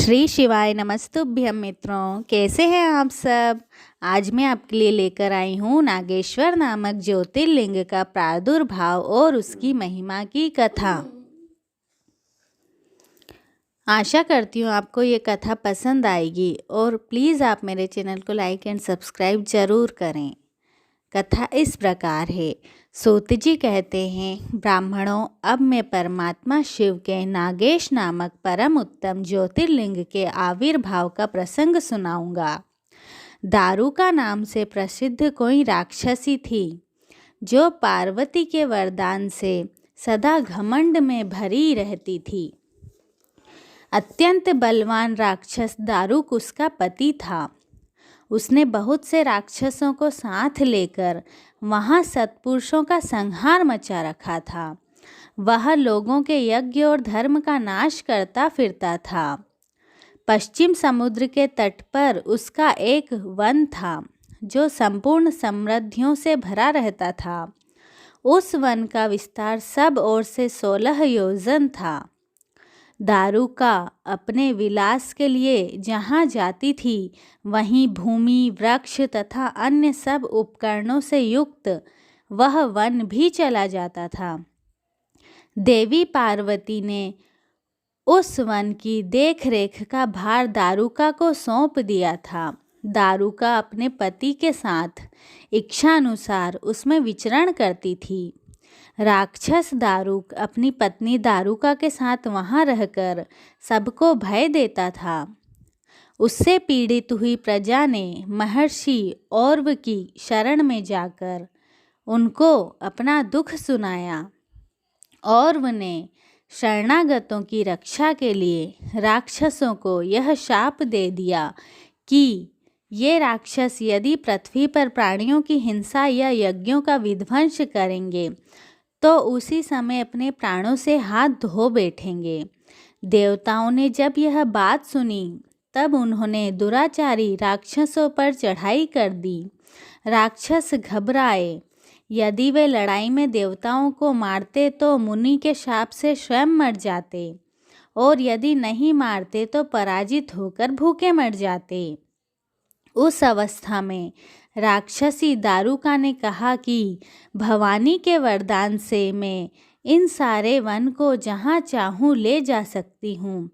श्री शिवाय नमस्तुभ्यं मित्रों, कैसे हैं आप सब। आज मैं आपके लिए लेकर आई हूँ नागेश्वर नामक ज्योतिर्लिंग का प्रादुर्भाव और उसकी महिमा की कथा। आशा करती हूँ आपको ये कथा पसंद आएगी और प्लीज़ आप मेरे चैनल को लाइक एंड सब्सक्राइब ज़रूर करें। कथा इस प्रकार है। सूत जी कहते हैं, ब्राह्मणों, अब मैं परमात्मा शिव के नागेश नामक परम उत्तम ज्योतिर्लिंग के आविर्भाव का प्रसंग सुनाऊंगा। दारुका नाम से प्रसिद्ध कोई राक्षसी थी जो पार्वती के वरदान से सदा घमंड में भरी रहती थी। अत्यंत बलवान राक्षस दारुक उसका पति था। उसने बहुत से राक्षसों को साथ लेकर वहाँ सत्पुरुषों का संहार मचा रखा था। वह लोगों के यज्ञ और धर्म का नाश करता फिरता था। पश्चिम समुद्र के तट पर उसका एक वन था जो संपूर्ण समृद्धियों से भरा रहता था। उस वन का विस्तार सब ओर से 16 योजन था। दारुका अपने विलास के लिए जहाँ जाती थी वहीं भूमि, वृक्ष तथा अन्य सब उपकरणों से युक्त वह वन भी चला जाता था। देवी पार्वती ने उस वन की देखरेख का भार दारुका को सौंप दिया था। दारुका अपने पति के साथ इच्छानुसार उसमें विचरण करती थी। राक्षस दारुक अपनी पत्नी दारुका के साथ वहाँ रहकर सबको भय देता था। उससे पीड़ित हुई प्रजा ने महर्षि औरव की शरण में जाकर उनको अपना दुख सुनाया। औरव ने शरणागतों की रक्षा के लिए राक्षसों को यह शाप दे दिया कि ये राक्षस यदि पृथ्वी पर प्राणियों की हिंसा या यज्ञों का विध्वंस करेंगे तो उसी समय अपने प्राणों से हाथ धो बैठेंगे। देवताओं ने जब यह बात सुनी तब उन्होंने दुराचारी राक्षसों पर चढ़ाई कर दी। राक्षस घबराए। यदि वे लड़ाई में देवताओं को मारते तो मुनि के शाप से स्वयं मर जाते और यदि नहीं मारते तो पराजित होकर भूखे मर जाते। उस अवस्था में राक्षसी दारुका ने कहा कि भवानी के वरदान से मैं इन सारे वन को जहाँ चाहूँ ले जा सकती हूँ।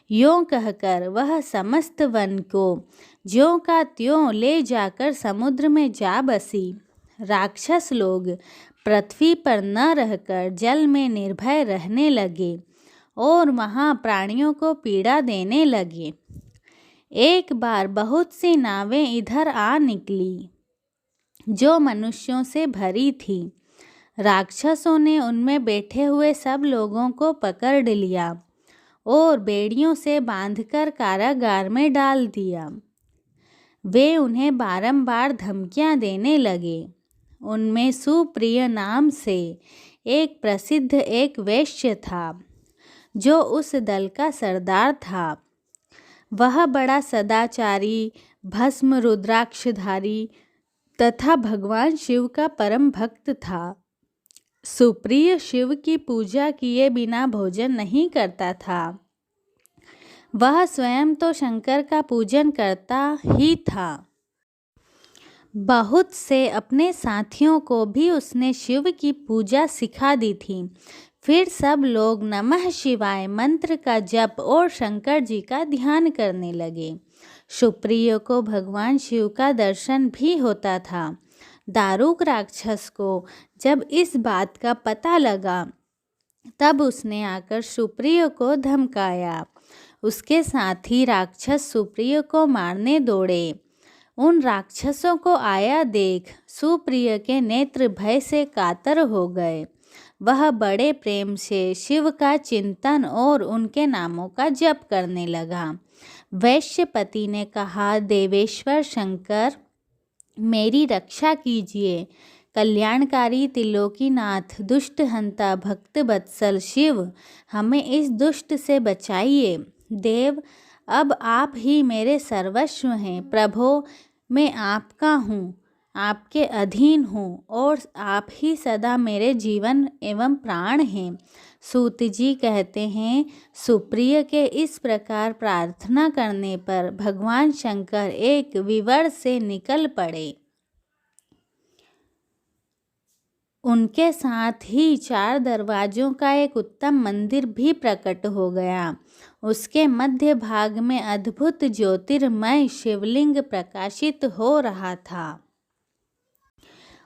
यों कहकर वह समस्त वन को ज्यों का त्यों ले जाकर समुद्र में जा बसी। राक्षस लोग पृथ्वी पर न रहकर जल में निर्भय रहने लगे और वहाँ प्राणियों को पीड़ा देने लगे। एक बार बहुत सी नावें इधर आ निकली जो मनुष्यों से भरी थी। राक्षसों ने उनमें बैठे हुए सब लोगों को पकड़ लिया और बेड़ियों से बांधकर कारागार में डाल दिया। वे उन्हें बारंबार धमकियां देने लगे। उनमें सुप्रिय नाम से एक प्रसिद्ध एक वैश्य था जो उस दल का सरदार था। वह बड़ा सदाचारी, भस्म रुद्राक्षधारी तथा भगवान शिव का परम भक्त था। सुप्रिय शिव की पूजा किए बिना भोजन नहीं करता था। वह स्वयं तो शंकर का पूजन करता ही था। बहुत से अपने साथियों को भी उसने शिव की पूजा सिखा दी थी। फिर सब लोग नमः शिवाय मंत्र का जप और शंकर जी का ध्यान करने लगे। सुप्रिय को भगवान शिव का दर्शन भी होता था। दारुक राक्षस को जब इस बात का पता लगा तब उसने आकर सुप्रिय को धमकाया। उसके साथ ही राक्षस सुप्रिय को मारने दौड़े। उन राक्षसों को आया देख सुप्रिय के नेत्र भय से कातर हो गए। वह बड़े प्रेम से शिव का चिंतन और उनके नामों का जप करने लगा। वैश्यपति ने कहा, देवेश्वर शंकर, मेरी रक्षा कीजिए। कल्याणकारी त्रिलोकीनाथ, दुष्ट हंता, भक्त बत्सल शिव, हमें इस दुष्ट से बचाइए। देव, अब आप ही मेरे सर्वस्व हैं। प्रभो, मैं आपका हूँ। आपके अधीन हूँ और आप ही सदा मेरे जीवन एवं प्राण हैं। सूत जी कहते हैं, सुप्रिय के इस प्रकार प्रार्थना करने पर भगवान शंकर एक विवर से निकल पड़े। उनके साथ ही 4 दरवाजों का एक उत्तम मंदिर भी प्रकट हो गया। उसके मध्य भाग में अद्भुत ज्योतिर्मय शिवलिंग प्रकाशित हो रहा था।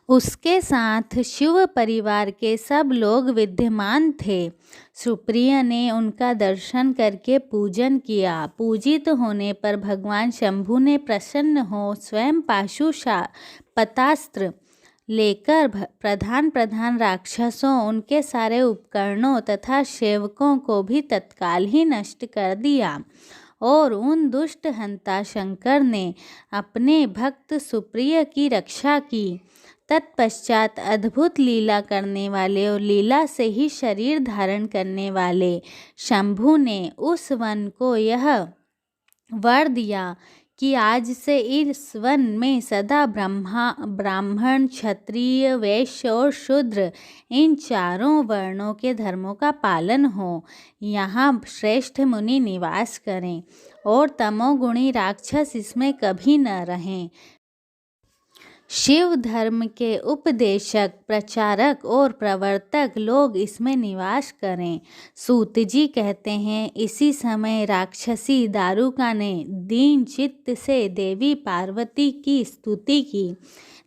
उसके साथ शिव परिवार के सब लोग विद्यमान थे। सुप्रिय ने उनका दर्शन करके पूजन किया। पूजित होने पर भगवान शंभु ने प्रसन्न हो स्वयं पतास्त्र लेकर प्रधान राक्षसों, उनके सारे उपकरणों तथा सेवकों को भी तत्काल ही नष्ट कर दिया और उन दुष्ट हंता शंकर ने अपने भक्त सुप्रिय की रक्षा की। तत्पश्चात अद्भुत लीला करने वाले और लीला से ही शरीर धारण करने वाले शंभु ने उस वन को यह वर दिया कि आज से इस वन में सदा ब्राह्मण, क्षत्रिय, वैश्य और शूद्र, इन चारों वर्णों के धर्मों का पालन हो। यहाँ श्रेष्ठ मुनि निवास करें और तमोगुणी राक्षस इसमें कभी न रहें। शिव धर्म के उपदेशक, प्रचारक और प्रवर्तक लोग इसमें निवास करें। सूत जी कहते हैं, इसी समय राक्षसी दारुका ने दीन चित्त से देवी पार्वती की स्तुति की।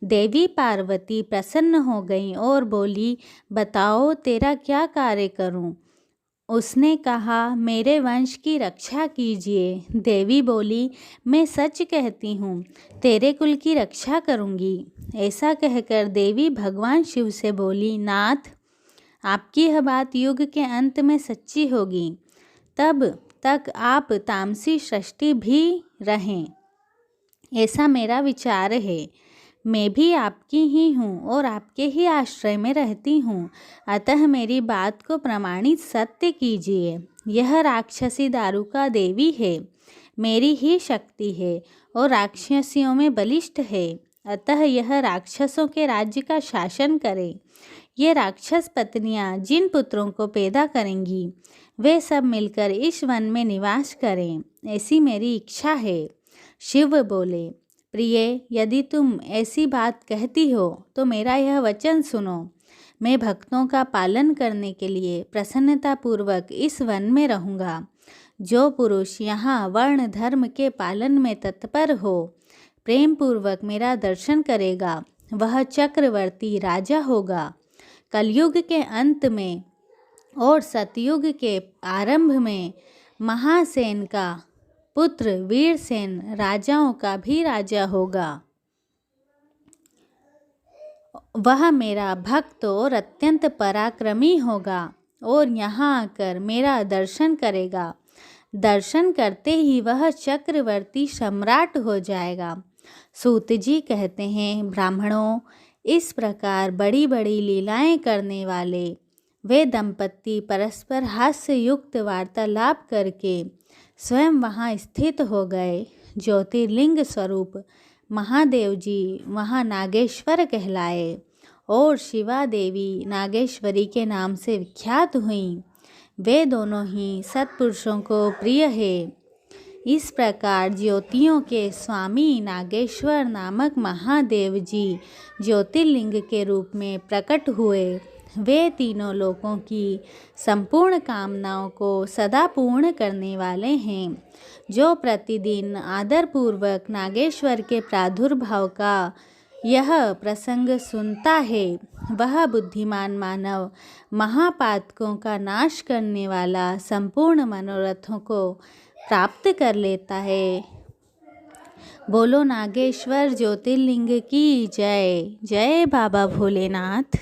देवी पार्वती प्रसन्न हो गईं और बोली, बताओ तेरा क्या कार्य करूं? उसने कहा, मेरे वंश की रक्षा कीजिए। देवी बोली, मैं सच कहती हूँ, तेरे कुल की रक्षा करूँगी। ऐसा कहकर देवी भगवान शिव से बोली, नाथ, आपकी यह बात युग के अंत में सच्ची होगी, तब तक आप तामसी सृष्टि भी रहें, ऐसा मेरा विचार है। मैं भी आपकी ही हूँ और आपके ही आश्रय में रहती हूँ, अतः मेरी बात को प्रमाणित सत्य कीजिए। यह राक्षसी दारुका देवी है, मेरी ही शक्ति है और राक्षसियों में बलिष्ठ है, अतः यह राक्षसों के राज्य का शासन करे। ये राक्षस पत्नियाँ जिन पुत्रों को पैदा करेंगी, वे सब मिलकर इस वन में निवास करें, ऐसी मेरी इच्छा है। शिव बोले, प्रिय, यदि तुम ऐसी बात कहती हो तो मेरा यह वचन सुनो। मैं भक्तों का पालन करने के लिए प्रसन्नतापूर्वक इस वन में रहूँगा। जो पुरुष यहाँ वर्ण धर्म के पालन में तत्पर हो, प्रेम पूर्वक मेरा दर्शन करेगा, वह चक्रवर्ती राजा होगा। कलयुग के अंत में और सतयुग के आरंभ में महासेन का पुत्र वीरसेन राजाओं का भी राजा होगा। वह मेरा भक्त और अत्यंत पराक्रमी होगा और यहाँ आकर मेरा दर्शन करेगा। दर्शन करते ही वह चक्रवर्ती सम्राट हो जाएगा। सूत जी कहते हैं, ब्राह्मणों, इस प्रकार बड़ी बड़ी लीलाएं करने वाले वे दंपत्ति परस्पर हास्य युक्त वार्तालाप करके स्वयं वहाँ स्थित हो गए। ज्योतिर्लिंग स्वरूप महादेव जी वहाँ नागेश्वर कहलाए और शिवा देवी नागेश्वरी के नाम से विख्यात हुईं। वे दोनों ही सत्पुरुषों को प्रिय है। इस प्रकार ज्योतियों के स्वामी नागेश्वर नामक महादेव जी ज्योतिर्लिंग के रूप में प्रकट हुए। वे तीनों लोकों की संपूर्ण कामनाओं को सदा पूर्ण करने वाले हैं। जो प्रतिदिन आदरपूर्वक नागेश्वर के प्रादुर्भाव का यह प्रसंग सुनता है, वह बुद्धिमान मानव महापातकों का नाश करने वाला संपूर्ण मनोरथों को प्राप्त कर लेता है। बोलो नागेश्वर ज्योतिर्लिंग की जय। जय बाबा भोलेनाथ।